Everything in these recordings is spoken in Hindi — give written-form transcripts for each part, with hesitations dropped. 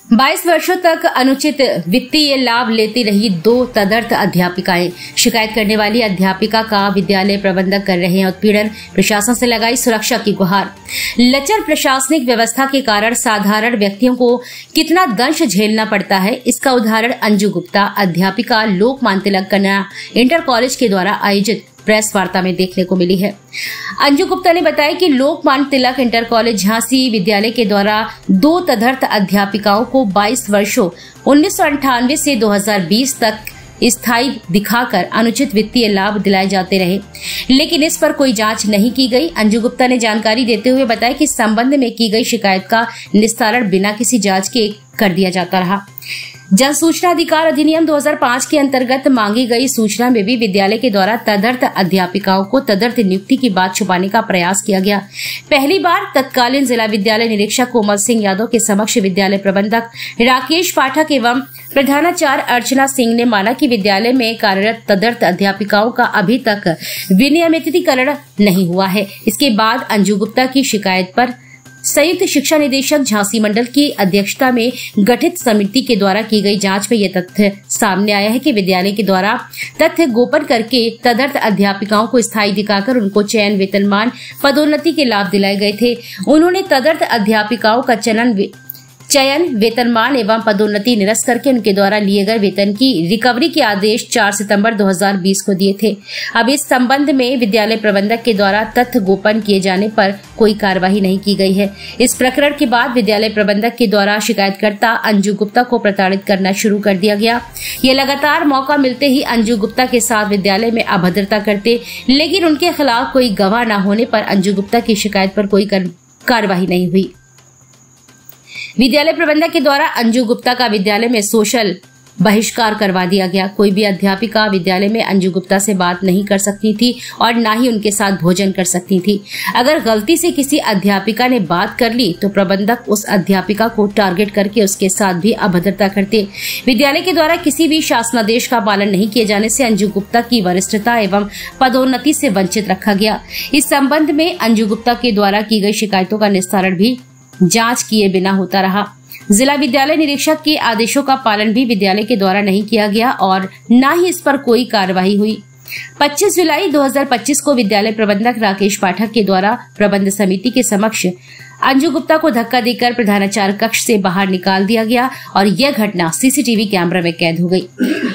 22 वर्षों तक अनुचित वित्तीय लाभ लेती रही 2 तदर्थ अध्यापिकाएं। शिकायत करने वाली अध्यापिका का विद्यालय प्रबंधक कर रहे हैं उत्पीड़न। प्रशासन से लगाई सुरक्षा की गुहार। लचर प्रशासनिक व्यवस्था के कारण साधारण व्यक्तियों को कितना दंश झेलना पड़ता है, इसका उदाहरण अंजू गुप्ता, अध्यापिका लोकमान्य तिलक कन्या इंटर कॉलेज के द्वारा आयोजित प्रेस वार्ता में देखने को मिली है। अंजू गुप्ता ने बताया कि लोकमान्य तिलक इंटर कॉलेज झांसी विद्यालय के द्वारा 2 तदर्थ अध्यापिकाओं को 22 वर्षों 1998 से 2020 तक स्थायी दिखाकर अनुचित वित्तीय लाभ दिलाए जाते रहे, लेकिन इस पर कोई जांच नहीं की गई। अंजू गुप्ता ने जानकारी देते हुए बताया कि इस संबंध में की गई शिकायत का निस्तारण बिना किसी जांच के कर दिया जाता रहा। जन सूचना अधिकार अधिनियम 2005 के अंतर्गत मांगी गई सूचना में भी विद्यालय के द्वारा तदर्थ अध्यापिकाओं को तदर्थ नियुक्ति की बात छुपाने का प्रयास किया गया। पहली बार तत्कालीन जिला विद्यालय निरीक्षक कोमल सिंह यादव के समक्ष विद्यालय प्रबंधक राकेश पाठक एवं प्रधानाचार्य अर्चना सिंह ने माना कि विद्यालय में कार्यरत तदर्थ अध्यापिकाओं का अभी तक विनियमितीकरण नहीं हुआ है। इसके बाद अंजू गुप्ता की शिकायत पर संयुक्त शिक्षा निदेशक झांसी मंडल की अध्यक्षता में गठित समिति के द्वारा की गई जांच में यह तथ्य सामने आया है कि विद्यालय के द्वारा तथ्य गोपन करके तदर्थ अध्यापिकाओं को स्थायी दिखाकर उनको चयन, वेतनमान, पदोन्नति के लाभ दिलाए गए थे। उन्होंने तदर्थ अध्यापिकाओं का चयन, वेतनमान एवं पदोन्नति निरस्त करके उनके द्वारा लिए गए वेतन की रिकवरी के आदेश 4 सितंबर 2020 को दिए थे। अब इस संबंध में विद्यालय प्रबंधक के द्वारा तथ्य गोपन किए जाने पर कोई कार्यवाही नहीं की गई है। इस प्रकरण के बाद विद्यालय प्रबंधक के द्वारा शिकायतकर्ता अंजू गुप्ता को प्रताड़ित करना शुरू कर दिया गया। ये लगातार मौका मिलते ही अंजू गुप्ता के साथ विद्यालय में अभद्रता करते, लेकिन उनके खिलाफ कोई गवाह न होने पर अंजू गुप्ता की शिकायत पर कोई कार्यवाही नहीं हुई। विद्यालय प्रबंधक के द्वारा अंजू गुप्ता का विद्यालय में सोशल बहिष्कार करवा दिया गया। कोई भी अध्यापिका विद्यालय में अंजू गुप्ता से बात नहीं कर सकती थी और न ही उनके साथ भोजन कर सकती थी। अगर गलती से किसी अध्यापिका ने बात कर ली तो प्रबंधक उस अध्यापिका को टारगेट करके उसके साथ भी अभद्रता करते। विद्यालय के द्वारा किसी भी शासनादेश का पालन नहीं किए जाने से अंजू गुप्ता की वरिष्ठता एवं पदोन्नति से वंचित रखा गया। इस संबंध में अंजू गुप्ता के द्वारा की गई शिकायतों का निस्तारण भी जांच किए बिना होता रहा। जिला विद्यालय निरीक्षक के आदेशों का पालन भी विद्यालय के द्वारा नहीं किया गया और न ही इस पर कोई कार्यवाही हुई। 25 जुलाई 2025 को विद्यालय प्रबंधक राकेश पाठक के द्वारा प्रबंध समिति के समक्ष अंजू गुप्ता को धक्का देकर प्रधानाचार्य कक्ष से बाहर निकाल दिया गया और यह घटना सीसीटीवी कैमरे में कैद हो गई।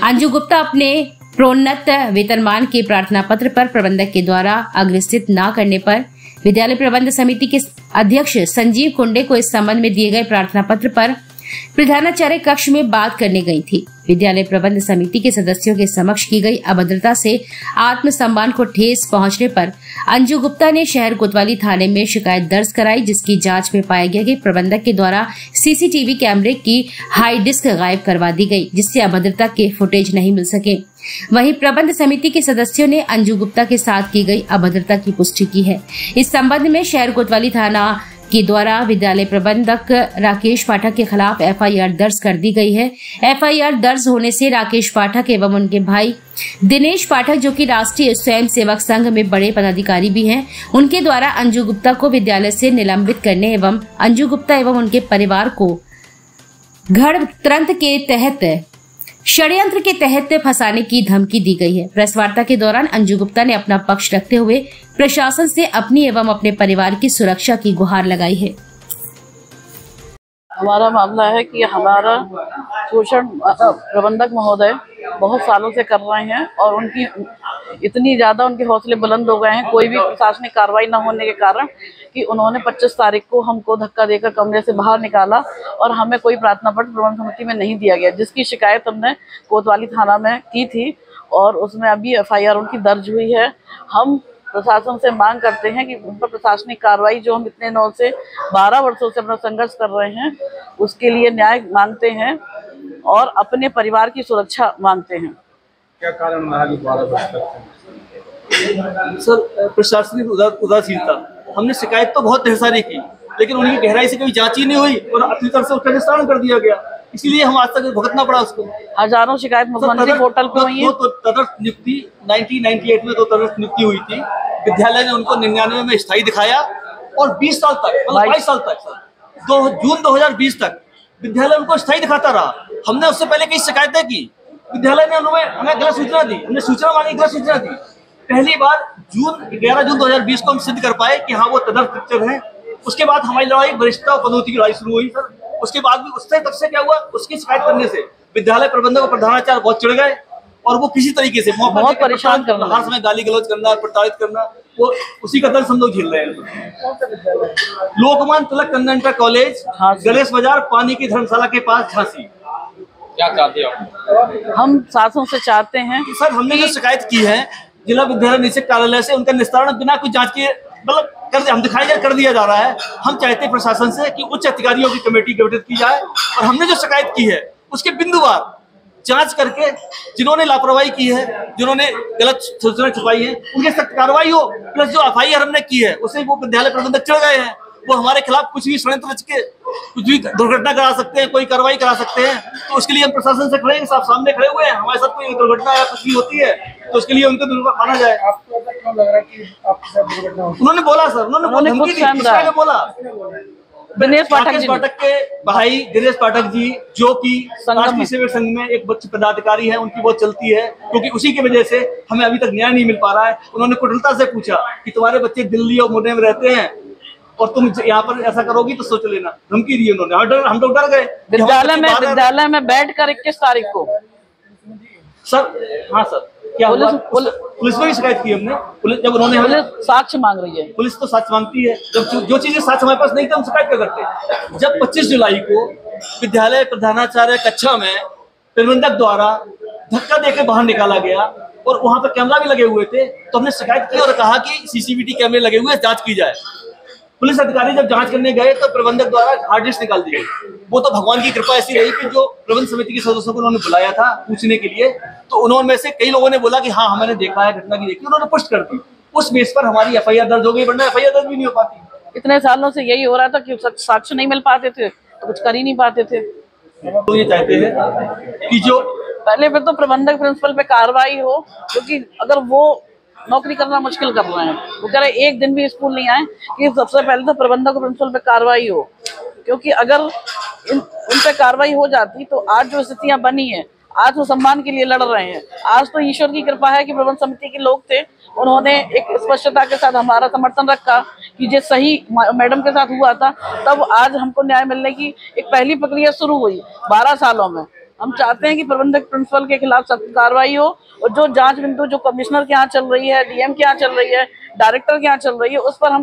अंजू गुप्ता अपने प्रोन्नत वेतनमान के प्रार्थना पत्र पर प्रबंधक के द्वारा अग्रसित न करने पर विद्यालय प्रबंध समिति के अध्यक्ष संजीव कुंडे को इस संबंध में दिए गए प्रार्थना पत्र पर प्रधानाचार्य कक्ष में बात करने गई थी। विद्यालय प्रबंध समिति के सदस्यों के समक्ष की गई अभद्रता से आत्मसम्मान को ठेस पहुंचने पर अंजू गुप्ता ने शहर कोतवाली थाने में शिकायत दर्ज कराई, जिसकी जांच में पाया गया कि प्रबंधक के द्वारा सीसीटीवी कैमरे की हाई डिस्क गायब करवा दी गई, जिससे अभद्रता के फुटेज नहीं मिल सके। वहीं प्रबंध समिति के सदस्यों ने अंजू गुप्ता के साथ की गई अभद्रता की पुष्टि की है। इस संबंध में शहर कोतवाली थाना के द्वारा विद्यालय प्रबंधक राकेश पाठक के खिलाफ एफआईआर दर्ज कर दी गई है। एफआईआर दर्ज होने से राकेश पाठक एवं उनके भाई दिनेश पाठक, जो कि राष्ट्रीय स्वयं सेवक संघ में बड़े पदाधिकारी भी हैं, उनके द्वारा अंजू गुप्ता को विद्यालय से निलंबित करने एवं अंजू गुप्ता एवं उनके परिवार को षड्यंत्र के तहत फंसाने की धमकी दी गई है। प्रेस वार्ता के दौरान अंजू गुप्ता ने अपना पक्ष रखते हुए प्रशासन से अपनी एवं अपने परिवार की सुरक्षा की गुहार लगाई है। हमारा मामला है कि हमारा शोषण प्रबंधक महोदय बहुत सालों से कर रहे हैं और उनकी इतनी ज़्यादा उनके हौसले बुलंद हो गए हैं कोई भी प्रशासनिक कार्रवाई न होने के कारण कि उन्होंने 25 तारीख को हमको धक्का देकर कमरे से बाहर निकाला और हमें कोई प्रार्थना पत्र प्रबंध समिति में नहीं दिया गया, जिसकी शिकायत हमने कोतवाली थाना में की थी और उसमें अभी एफआईआर उनकी दर्ज हुई है। हम प्रशासन से मांग करते हैं कि उन पर प्रशासनिक कार्रवाई, जो हम इतने 9 से 12 वर्षों से अपना संघर्ष कर रहे हैं, उसके लिए न्याय मांगते हैं और अपने परिवार की सुरक्षा मांगते हैं। क्या कारण रहा कि 12 वर्ष तक? सर, प्रशासनिक उदासीनता। हमने शिकायत तो बहुत ढेर सारी की, लेकिन उनकी गहराई से कोई जांच ही नहीं हुई और अपनी तरफ से उसका निस्तारण कर दिया गया। इसीलिए हम आज तक भुगतना पड़ा उसको। हजारों शिकायत मुख्यमंत्री पोर्टल पर हुई है। तो तदर्थ नियुक्ति 1998 में 2 तदर्थ नियुक्ति हुई थी। विद्यालय ने उनको 99 में स्थायी दिखाया और 20 साल तक, मतलब 22 साल तक, 2 जून 2020 तक विद्यालय उनको स्थायी दिखाता रहा। हमने उससे पहले कई शिकायतें की, विद्यालय ने हमें गलत सूचना दी, हमने सूचना मांगी, गलत सूचना दी। पहली बार 11 जून 2020 को हम सिद्ध कर पाए कि हाँ वो तदर्थ टीचर है। उसके बाद हमारी लड़ाई वरिष्ठता और पदोन्नति की लड़ाई शुरू हुई सर। उसके बाद भी उससे तब से क्या हुआ, उसकी शिकायत करने से विद्यालय प्रबंधक और प्रधानाचार्य बहुत चिढ़ गए और वो किसी तरीके से बहुत परेशान करना, हर समय गाली गलौज करना, प्रताड़ित करना, वो उसी का दर्द हम लोग झेल रहे हैं। लोकमान्य तिलक कन्या इंटर कॉलेज, गणेश बाजार, पानी की धर्मशाला के पास, झांसी। क्या चाहते हो? हम शासन से चाहते हैं सर हमने जो शिकायत की है जिला विद्यालय निरीक्षक कार्यालय से, उनका निस्तारण बिना कोई जांच के मतलब हम दिखाई कर दिया जा रहा है। हम चाहते हैं प्रशासन से कि उच्च अधिकारियों की कमेटी गठित की जाए और हमने जो शिकायत की है उसके बिंदुवार जांच करके जिन्होंने लापरवाही की है, जिन्होंने गलत सूचना छुपाई है, उनके सख्त कार्रवाई हो। प्लस जो FIR हमने की है उससे वो विद्यालय प्रबंधक चढ़ गए हैं, वो हमारे खिलाफ कुछ भी षड्यंत्र रच के कुछ भी दुर्घटना करा सकते हैं, कोई कार्रवाई करा सकते हैं। तो उसके लिए हम प्रशासन से खड़े हैं, साफ सामने खड़े हुए हैं। हमारे साथ कोई दुर्घटना या कुछ भी होती है तो उसके लिए उनको माना जाए। आपको ऐसा क्यों लग रहा है कि आपके साथ दुर्घटना हुई? उन्होंने बोला सर, उन्होंने खुद बोला दिनेश पाठक के भाई दिनेश पाठक जी, जो कि राष्ट्रीय सेवक संघ में एक बच्चे पदाधिकारी है, उनकी बहुत चलती है, क्योंकि उसी की वजह से हमें अभी तक न्याय नहीं मिल पा रहा है। उन्होंने कुटिलता से पूछा कि तुम्हारे बच्चे दिल्ली और मुंबई में रहते हैं और तुम यहाँ पर ऐसा करोगी तो सोच लेना, धमकी दी उन्होंने। हम लोग डर गए। विद्यालय में बैठकर 21 तारीख को सर, हाँ सर, क्या पुलिस में भी शिकायत की हमने। पुलिस जब उन्होंने साक्ष्य मांग रही है, पुलिस तो साक्ष्य मांगती है। जब जो चीजें साक्ष्य हमारे पास नहीं थे हम शिकायत क्या करते। जब 25 जुलाई को विद्यालय प्रधानाचार्य कक्षा में प्रबंधक द्वारा धक्का देकर बाहर निकाला गया और वहां पर कैमरा भी लगे हुए थे, तो हमने शिकायत की और कहा कि CCTV कैमरे लगे हुए, जांच की जाए। पुलिस अधिकारी जब जांच करने गए तो प्रबंधक द्वारा हार्ड डिस्क निकाल दी गई। वो तो भगवान की कृपा ऐसी रही कि जो प्रबंध समिति के सदस्यों को उन्होंने बुलाया था पूछने के लिए, तो उन्होंने में से कई लोगों ने बोला कि हाँ हमने देखा है, घटना की देखी, उन्होंने पुष्ट कर दी। उस बेस पर हमारी FIR दर्ज हो गई, वरना FIR दर्ज भी नहीं हो पाती। इतने सालों से यही हो रहा था कि साक्ष्य नहीं मिल पाते थे तो कुछ कर ही नहीं पाते थे। तो ये चाहते हैं कि जो पहले पे तो प्रबंधक प्रिंसिपल पे कार्रवाई हो, क्योंकि अगर वो नौकरी करना मुश्किल कर रहे हैं, वो कह रहे एक दिन भी स्कूल नहीं आए, कि सबसे पहले तो प्रबंधक प्रिंसिपल पे कार्रवाई हो। क्योंकि अगर उन पे कार्रवाई हो जाती तो आज जो स्थितियां बनी है, आज वो सम्मान के लिए लड़ रहे हैं। आज तो ईश्वर की कृपा है कि प्रबंध समिति के लोग थे, उन्होंने एक स्पष्टता के साथ हमारा समर्थन रखा कि जो सही मैडम के साथ हुआ था, तब आज हमको न्याय मिलने की एक पहली प्रक्रिया शुरू हुई 12 सालों में। हम चाहते हैं कि प्रबंधक प्रिंसिपल के खिलाफ सख्त कार्रवाई हो और जो जांच बिंदु जो कमिश्नर के यहाँ चल रही है, DM के यहाँ चल रही है, डायरेक्टर के यहाँ चल रही है, उस पर हम